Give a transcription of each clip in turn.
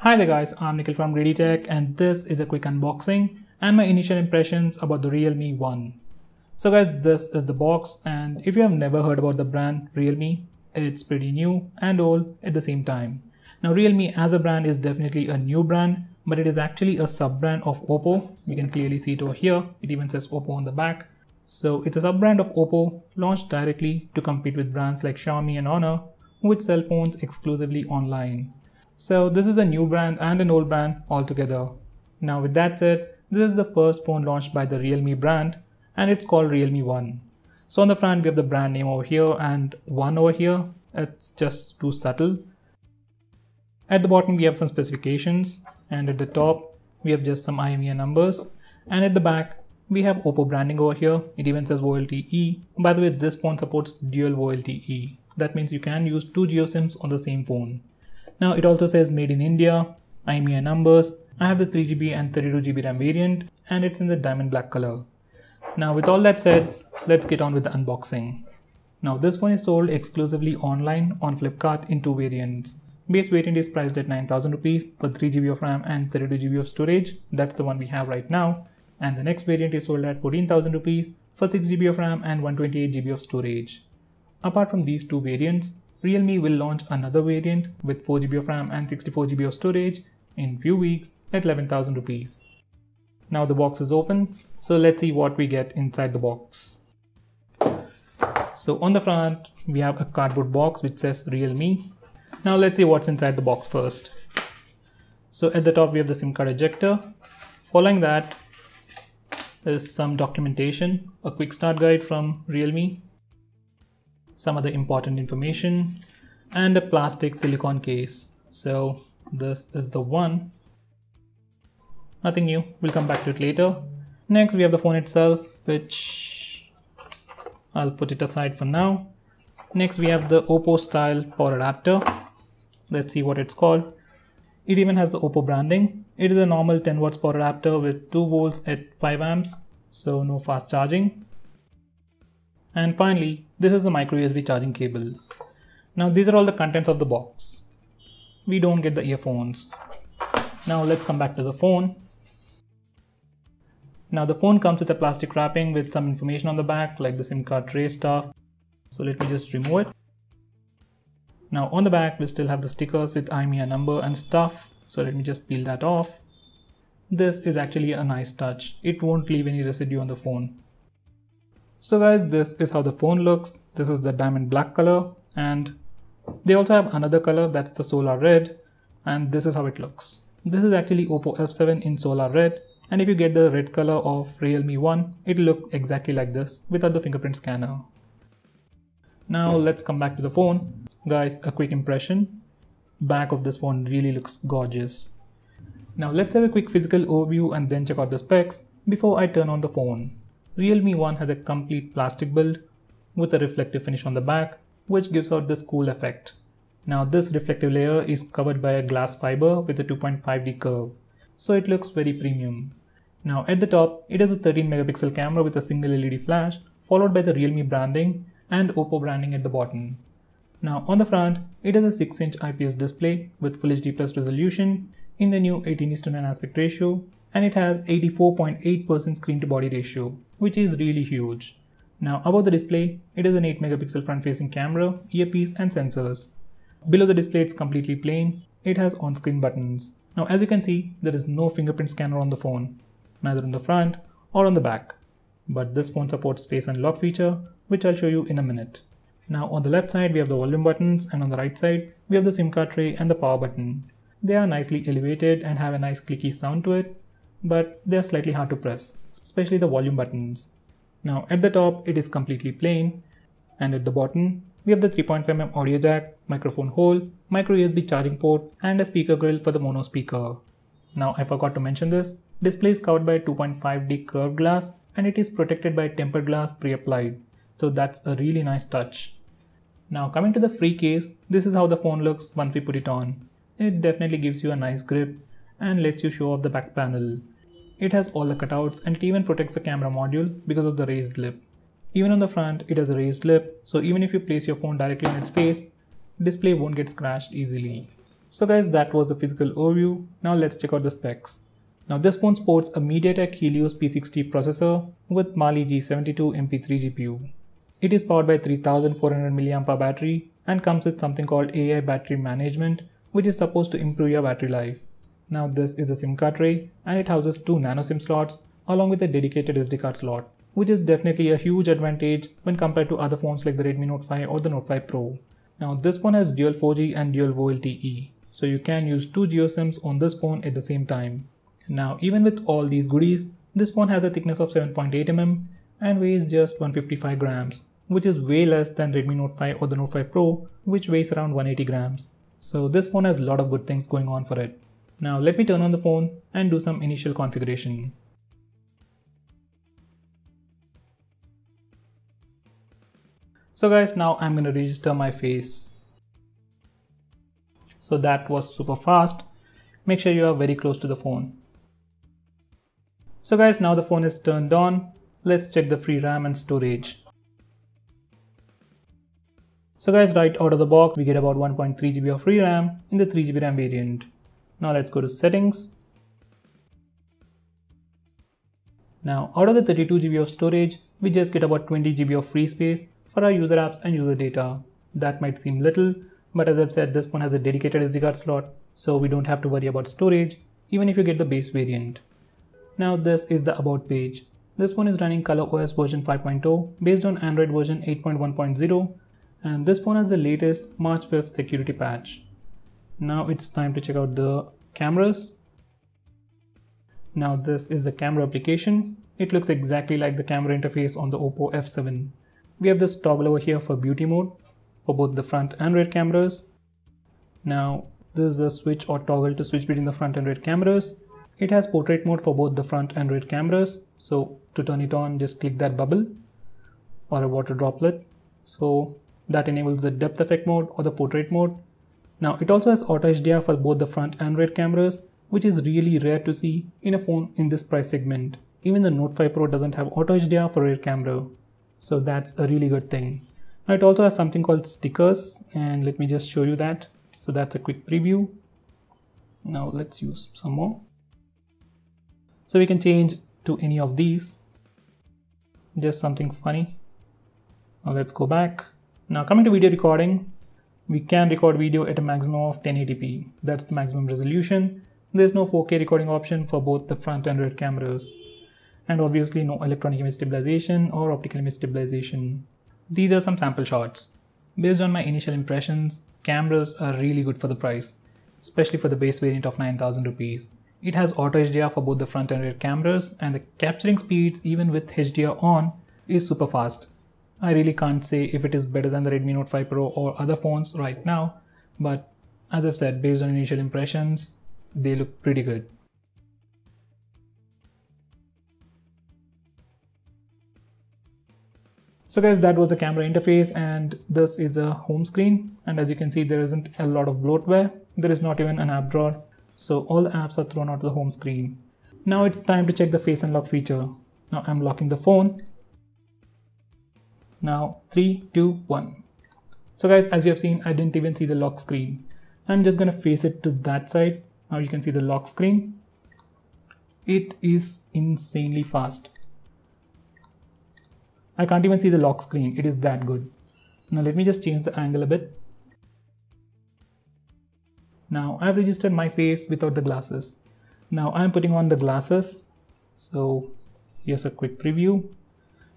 Hi there guys, I'm Nikhil from GreedyTech and this is a quick unboxing and my initial impressions about the RealMe 1. So guys, this is the box, and if you have never heard about the brand RealMe, it's pretty new and old at the same time. Now RealMe as a brand is definitely a new brand, but it is actually a sub-brand of OPPO. You can clearly see it over here. It even says OPPO on the back. So it's a sub-brand of OPPO launched directly to compete with brands like Xiaomi and Honor, which sell phones exclusively online. So this is a new brand and an old brand altogether. Now with that said, this is the first phone launched by the RealMe brand and it's called RealMe 1. So on the front we have the brand name over here and 1 over here. It's just too subtle. At the bottom we have some specifications, and at the top we have just some IMEI numbers, and at the back we have OPPO branding over here. It even says VoLTE. By the way, this phone supports dual VoLTE. That means you can use 2 Geo SIMs on the same phone. Now it also says made in India, IMEI numbers. I have the 3GB and 32GB RAM variant and it's in the diamond black color. Now with all that said, let's get on with the unboxing. Now this phone is sold exclusively online on Flipkart in 2 variants. Base variant is priced at 9,000 rupees for 3GB of RAM and 32GB of storage. That's the one we have right now. And the next variant is sold at 14,000 rupees for 6GB of RAM and 128GB of storage. Apart from these 2 variants, RealMe will launch another variant with 4GB of RAM and 64GB of storage in few weeks at 11,000 rupees. Now the box is open, so let's see what we get inside the box. So on the front, we have a cardboard box which says RealMe. Now let's see what's inside the box first. So at the top we have the SIM card ejector. Following that is some documentation, a quick start guide from RealMe, some other important information, and a plastic silicone case. So this is the one. Nothing new, we'll come back to it later. Next we have the phone itself, which I'll put it aside for now. Next we have the OPPO style power adapter. Let's see what it's called. It even has the OPPO branding. It is a normal 10 watts power adapter with 2 volts at 5 amps, so no fast charging. And finally, this is a micro USB charging cable. Now these are all the contents of the box. We don't get the earphones. Now let's come back to the phone. Now the phone comes with a plastic wrapping with some information on the back like the SIM card tray stuff. So let me just remove it. Now on the back we still have the stickers with IMEI number and stuff. So let me just peel that off. This is actually a nice touch. It won't leave any residue on the phone. So guys, this is how the phone looks. This is the diamond black color, and they also have another color, that's the solar red, and this is how it looks. This is actually OPPO F7 in solar red, and if you get the red color of RealMe 1, it'll look exactly like this without the fingerprint scanner. Now let's come back to the phone. Guys, a quick impression. Back of this phone really looks gorgeous. Now let's have a quick physical overview and then check out the specs before I turn on the phone. RealMe 1 has a complete plastic build with a reflective finish on the back, which gives out this cool effect. Now this reflective layer is covered by a glass fiber with a 2.5D curve, so it looks very premium. Now at the top, it has a 13 megapixel camera with a single LED flash, followed by the RealMe branding and OPPO branding at the bottom. Now on the front, it has a 6-inch IPS display with Full HD Plus resolution in the new 18:9 aspect ratio, and it has 84.8% screen to body ratio, which is really huge. Now above the display, it has an 8 megapixel front facing camera, earpiece and sensors. Below the display it's completely plain. It has on-screen buttons. Now as you can see, there is no fingerprint scanner on the phone, neither on the front or on the back. But this phone supports face unlock feature, which I'll show you in a minute. Now on the left side we have the volume buttons, and on the right side we have the SIM card tray and the power button. They are nicely elevated and have a nice clicky sound to it, but they are slightly hard to press, especially the volume buttons. Now at the top it is completely plain, and at the bottom we have the 3.5mm audio jack, microphone hole, micro USB charging port and a speaker grill for the mono speaker. Now I forgot to mention this, display is covered by 2.5D curved glass and it is protected by tempered glass pre-applied, so that's a really nice touch. Now coming to the free case, this is how the phone looks once we put it on. It definitely gives you a nice grip and lets you show off the back panel. It has all the cutouts and it even protects the camera module because of the raised lip. Even on the front, it has a raised lip, so even if you place your phone directly on its face, display won't get scratched easily. So guys, that was the physical overview. Now let's check out the specs. Now this phone sports a MediaTek Helio P60 processor with Mali G72 MP3 GPU. It is powered by 3400 mAh battery and comes with something called AI battery management, which is supposed to improve your battery life. Now this is a SIM card tray and it houses 2 nano SIM slots along with a dedicated SD card slot, which is definitely a huge advantage when compared to other phones like the Redmi Note 5 or the Note 5 Pro. Now this phone has dual 4G and dual VoLTE, so you can use 2 GeoSIMs on this phone at the same time. Now even with all these goodies, this phone has a thickness of 7.8 mm and weighs just 155 grams, which is way less than Redmi Note 5 or the Note 5 Pro, which weighs around 180 grams. So this phone has a lot of good things going on for it. Now let me turn on the phone and do some initial configuration. So guys, now I'm going to register my face. So that was super fast. Make sure you are very close to the phone. So guys, now the phone is turned on. Let's check the free RAM and storage. So guys, right out of the box, we get about 1.3 GB of free RAM in the 3GB RAM variant. Now let's go to settings. Now out of the 32 GB of storage, we just get about 20 GB of free space for our user apps and user data. That might seem little, but as I've said, this phone has a dedicated SD card slot, so we don't have to worry about storage, even if you get the base variant. Now this is the about page. This phone is running Coloros version 5.0 based on Android version 8.1.0, and this phone has the latest March 5th security patch. Now it's time to check out the cameras. Now this is the camera application. It looks exactly like the camera interface on the OPPO F7. We have this toggle over here for beauty mode for both the front and rear cameras. Now this is the switch or toggle to switch between the front and rear cameras. It has portrait mode for both the front and rear cameras. So to turn it on, just click that bubble or a water droplet. So that enables the depth effect mode or the portrait mode. Now it also has auto HDR for both the front and rear cameras, which is really rare to see in a phone in this price segment. Even the Note 5 Pro doesn't have auto HDR for rear camera. So that's a really good thing. Now it also has something called stickers, and let me just show you that. So that's a quick preview. Now let's use some more. So we can change to any of these. Just something funny. Now let's go back. Now coming to video recording, we can record video at a maximum of 1080p. That's the maximum resolution. There's no 4K recording option for both the front and rear cameras. And obviously no electronic image stabilization or optical image stabilization. These are some sample shots. Based on my initial impressions, cameras are really good for the price, especially for the base variant of 9,000 rupees. It has auto HDR for both the front and rear cameras, and the capturing speeds even with HDR on is super fast. I really can't say if it is better than the Redmi Note 5 Pro or other phones right now, but as I've said, based on initial impressions, they look pretty good. So guys, that was the camera interface, and this is a home screen, and as you can see, there isn't a lot of bloatware. There is not even an app drawer, so all the apps are thrown out to the home screen. Now it's time to check the face unlock feature. Now I'm locking the phone. Now 3, 2, 1. So guys, as you have seen, I didn't even see the lock screen. I'm just gonna face it to that side. Now you can see the lock screen. It is insanely fast. I can't even see the lock screen. It is that good. Now let me just change the angle a bit. Now I've registered my face without the glasses. Now I'm putting on the glasses. So here's a quick preview.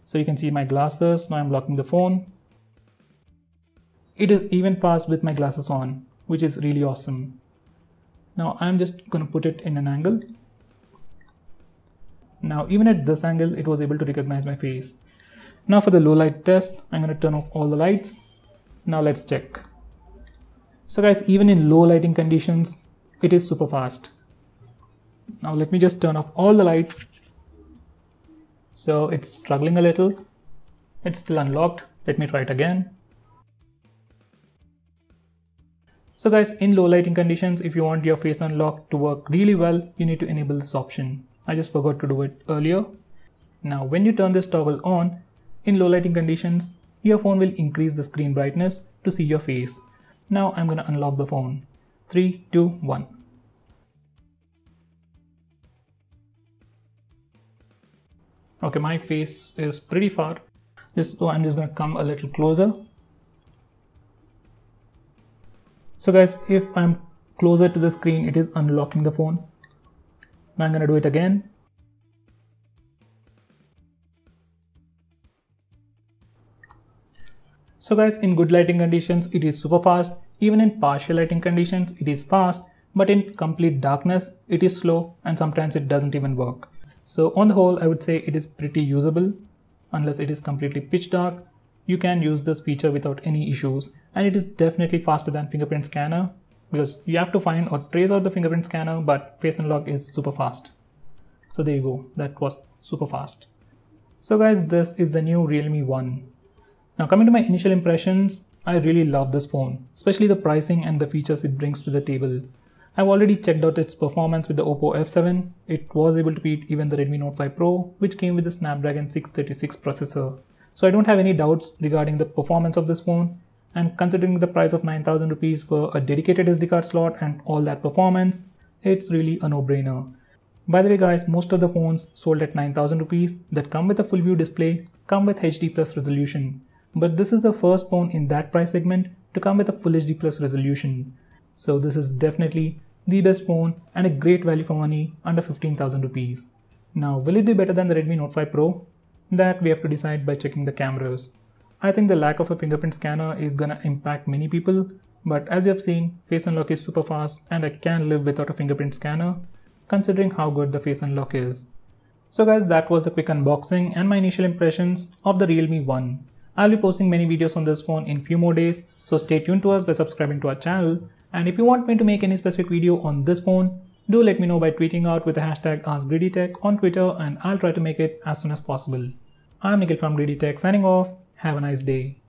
So you can see my glasses. Now I'm locking the phone. It is even fast with my glasses on, which is really awesome. Now I'm just going to put it in an angle. Now even at this angle, it was able to recognize my face. Now for the low light test, I'm going to turn off all the lights. Now let's check. So guys, even in low lighting conditions, it is super fast. Now let me just turn off all the lights. So it's struggling a little. It's still unlocked. Let me try it again. So guys, in low lighting conditions, if you want your face unlock to work really well, you need to enable this option. I just forgot to do it earlier. Now when you turn this toggle on, in low lighting conditions, your phone will increase the screen brightness to see your face. Now I'm going to unlock the phone. 3, 2, 1. Okay, my face is pretty far. So I'm just gonna come a little closer. So guys, if I'm closer to the screen, it is unlocking the phone. Now I'm gonna do it again. So guys, in good lighting conditions, it is super fast. Even in partial lighting conditions, it is fast, but in complete darkness, it is slow and sometimes it doesn't even work. So on the whole, I would say it is pretty usable. Unless it is completely pitch dark, you can use this feature without any issues, and it is definitely faster than fingerprint scanner because you have to find or trace out the fingerprint scanner, but face unlock is super fast. So there you go, that was super fast. So guys, this is the new Realme 1. Now coming to my initial impressions, I really love this phone, especially the pricing and the features it brings to the table. I've already checked out its performance with the OPPO F7. It was able to beat even the Redmi Note 5 Pro, which came with the Snapdragon 636 processor. So I don't have any doubts regarding the performance of this phone, and considering the price of 9,000 rupees for a dedicated SD card slot and all that performance, it's really a no-brainer. By the way guys, most of the phones sold at 9,000 rupees that come with a full view display come with HD plus resolution. But this is the first phone in that price segment to come with a full HD plus resolution. So this is definitely the best phone and a great value for money under 15,000 rupees. Now, will it be better than the Redmi Note 5 Pro? That we have to decide by checking the cameras. I think the lack of a fingerprint scanner is gonna impact many people, but as you have seen, face unlock is super fast and I can live without a fingerprint scanner, considering how good the face unlock is. So guys, that was a quick unboxing and my initial impressions of the Realme 1. I'll be posting many videos on this phone in few more days, so stay tuned to us by subscribing to our channel. And if you want me to make any specific video on this phone, do let me know by tweeting out with the hashtag AskGreedyTech on Twitter, and I'll try to make it as soon as possible. I'm Nikhil from GreedyTech signing off. Have a nice day.